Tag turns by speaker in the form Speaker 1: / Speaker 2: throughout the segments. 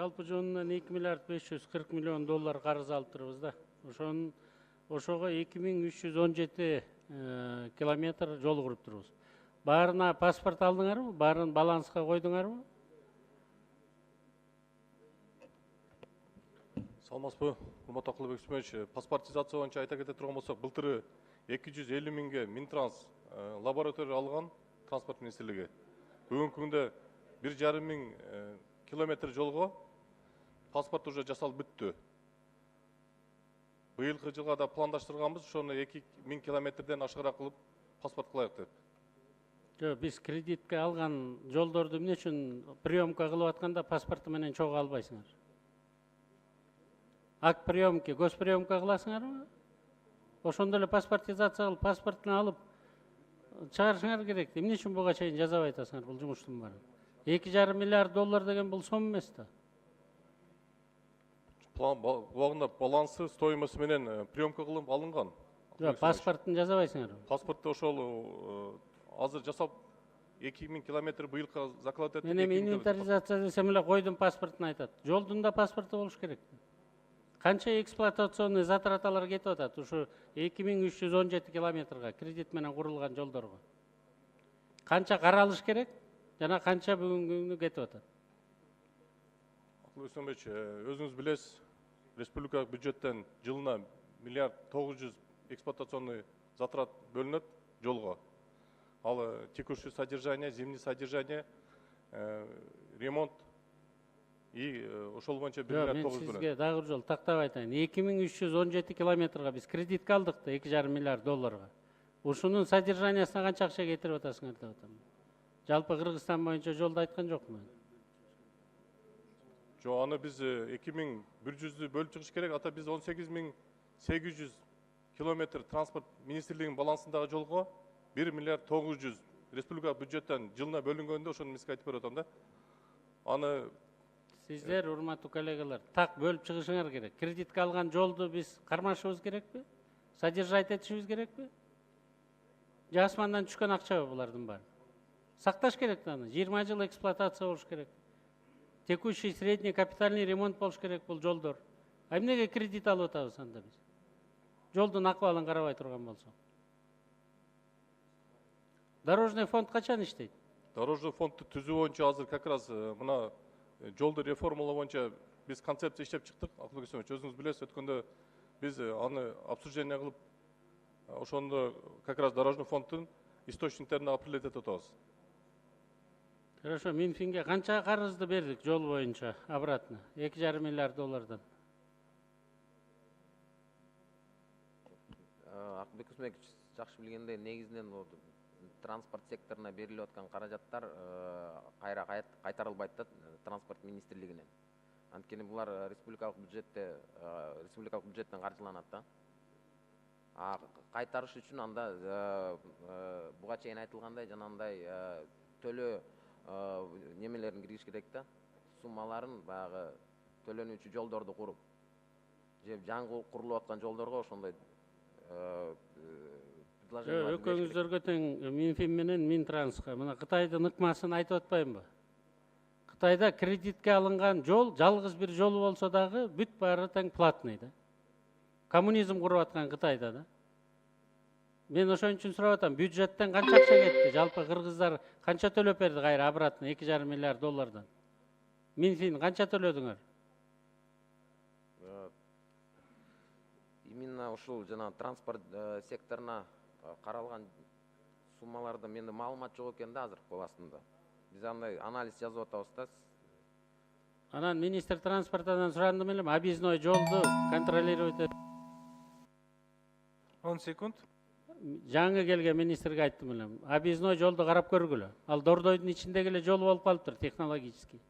Speaker 1: жалпы жонунан 2 миллиард 540 миллион доллар карыз алып турбуз да. Ошого 2317 километр жол куруп турбуз. Баарына паспорт алдыңарбы? Баарын баланска койдуңарбы?
Speaker 2: Саламатсызбы, урматтуу Акылбек Үсмөнович. Паспортизация боюнча айта кете турган болсок, былтыры 250 миңге Минтранс лаборатория алган транспорт министрлиги. Бүгүнкү күндө 1,5 миң километр жолго паспорт уже жасалып бүттү. Быйылкы жылга да пландаштырганбыз, ошону 2 миң километрден ашыгыраак кылып паспорт кылайык деп.
Speaker 1: Биз кредитке алган жолдорду эмне үчүн приемка кылып атканда паспорту менен чогуу албайсыңар? Акт приемки, госприемка кыласыңарбы? Ошондо эле паспортизация кылып, паспортун алып чыгарышыңар керек. Эмне үчүн буга чейин жасабай атасыңар бул жумуштун баарын? 2,5 миллиард доллар деген бул сом эмес да.
Speaker 2: Убагында балансы, стоимости менен приемка кылып алынган.
Speaker 1: Паспортун жасабайсыңар.
Speaker 2: Паспортты ошол азыр жасап 2 миң километр быйылка заклад этип.
Speaker 1: Мен эми инвентаризация десем эле койдум паспортун айтат. Жолдун да паспорту болуш керек. Канча эксплуатационный затраталар кетип атат ушу 2317 километрге кредит менен курулган жолдорго? Канча каралыш керек? Жана канча бүгүнкү күндө кетип атат?
Speaker 2: Акылбек Үсмөнович, өзүңүз билесиз, республикалык бюджеттен жылына миллиард 900 эксплуатационный затрат бөлүнөт жолго. Ал текущий содержание, зимний содержание, ремонт и ошол боюнча 1 миллиард 900 бөлүнөт.
Speaker 1: Сизге дагы жол тактап айтайын. 2317 километрге биз кредитке алдык да 2,5 миллиард долларга. Ушунун содержаниясына канча акча кетирип атасыңар деп атам. Жалпы Кыргызстан боюнча жолду айткан жокмун.
Speaker 2: Жо, аны биз 2100 бөлүп чыгыш керек. Ата биз 18800 километр транспорт министрлигинин балансындагы жолго 1 миллиард 900 республика бюджеттен жылына бөлүнгөндө ошону мен айтып берип атам да. Аны
Speaker 1: сиздер, урматтуу коллегалар, так бөлүп чыгышыңар керек. Кредитке алган жолду биз кармашыбыз керекпи? Содержать этишибиз керекпи? Же асмандан түшкөн акчабы булардын баары? Сакташ керек да аны. 20 жыл эксплуатация болуш керек. Текущий, средний, капитальный ремонт болуш керек бул жолдор. А эмнеге кредит алып атабыз анда биз? Жолдун акыбалын карабай турган болсок. Дорожный фонд качан иштейт?
Speaker 2: Дорожный фондду түзүү боюнча азыр как раз мына жолду реформалоо боюнча биз концепция иштеп чыктык. Акылбек Үсмөнович, өзүңүз билесиз, өткөндө биз аны обсуждение кылып, ошондо как раз дорожный фонддун источниктерин определять этип атабыз.
Speaker 1: Хорошо, Минфинге канча карызды бердик жол боюнча обратно? 2,5 миллиард доллардан.
Speaker 3: Акылбек Үсмөнович жакшы билгендей, негизинен транспорт секторуна берилип аткан каражаттар кайра кайтарылбайт да транспорт министрлигинен. Анткени булар республикалык бюджеттен каржыланат да. Кайтарыш үчүн анда буга чейин айтылгандай жанагындай төлөө немелерин киргизиш керек да. Суммаларын баягы төлөнүүчү жолдорду куруп, же жаңы курулуп аткан жолдорго ошондой
Speaker 1: Өкөңүздөргө тең Минфин менен Минтранска. Мына Кытайдын ыкмасын айтып атпаймынбы? Кытайда кредитке алынган жол, жалгыз бир жол болсо дагы бүт баары тең платный да. Коммунизм куруп аткан Кытайда да. Мен ошон үчүн сурап атам, бюджеттен канча акча кетти? Жалпы кыргыздар канча төлөп берди кайра обратно 2,5 миллиард доллардан? Минфин канча төлөдүңөр?
Speaker 3: Именно ушул жана транспорт секторуна каралган суммаларда менде маалымат жок экен да азыр кол астында. Биз андай анализ жазып атабыз да.
Speaker 1: Анан министр транспортунан сурандым элем, объездной жолду контролировать эт.
Speaker 4: 10 секунд.
Speaker 1: Жаңы келген министрге айттым элем, объездной жолду карап көргүлө. Ал Дордойдун ичиндеги эле жол болуп калыптыр технологический.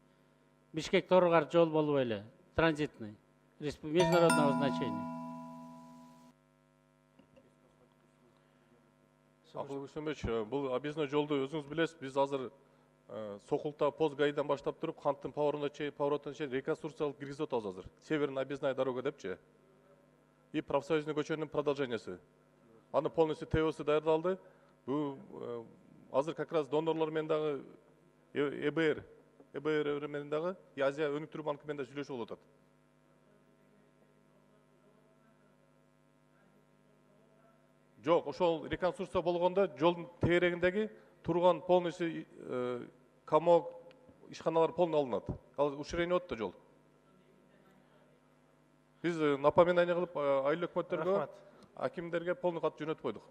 Speaker 1: Бишкек Торгар жол болбой эле, транзитный, международного значения.
Speaker 2: Акылбек Үсмөнович, бул объездной жолду өзүңүз билесиз, биз азыр Сокулта пост гаидан баштап туруп, Канттын поворотуна чейин реконструкциялык киргизип атабыз азыр. Северная объездная дорога депчи. И профсоюзный көчөнүн продолжениясы. Аны полностью ТОсы даярдалды. Бул азыр как раз донорлор менен дагы ЭБР ЭБР менен дагы, Азия өнүктүрүү банкы менен да сүйлөшүп болуп атат. Жок, ошол реконструкция болгондо жолдун тегерегиндеги турган полностью комок ишканалар полный алынат. Ал уширение болот да жол. Биз напоминание кылып айыл өкмөттөргө, акимдерге полный кат жөнөтүп койдук.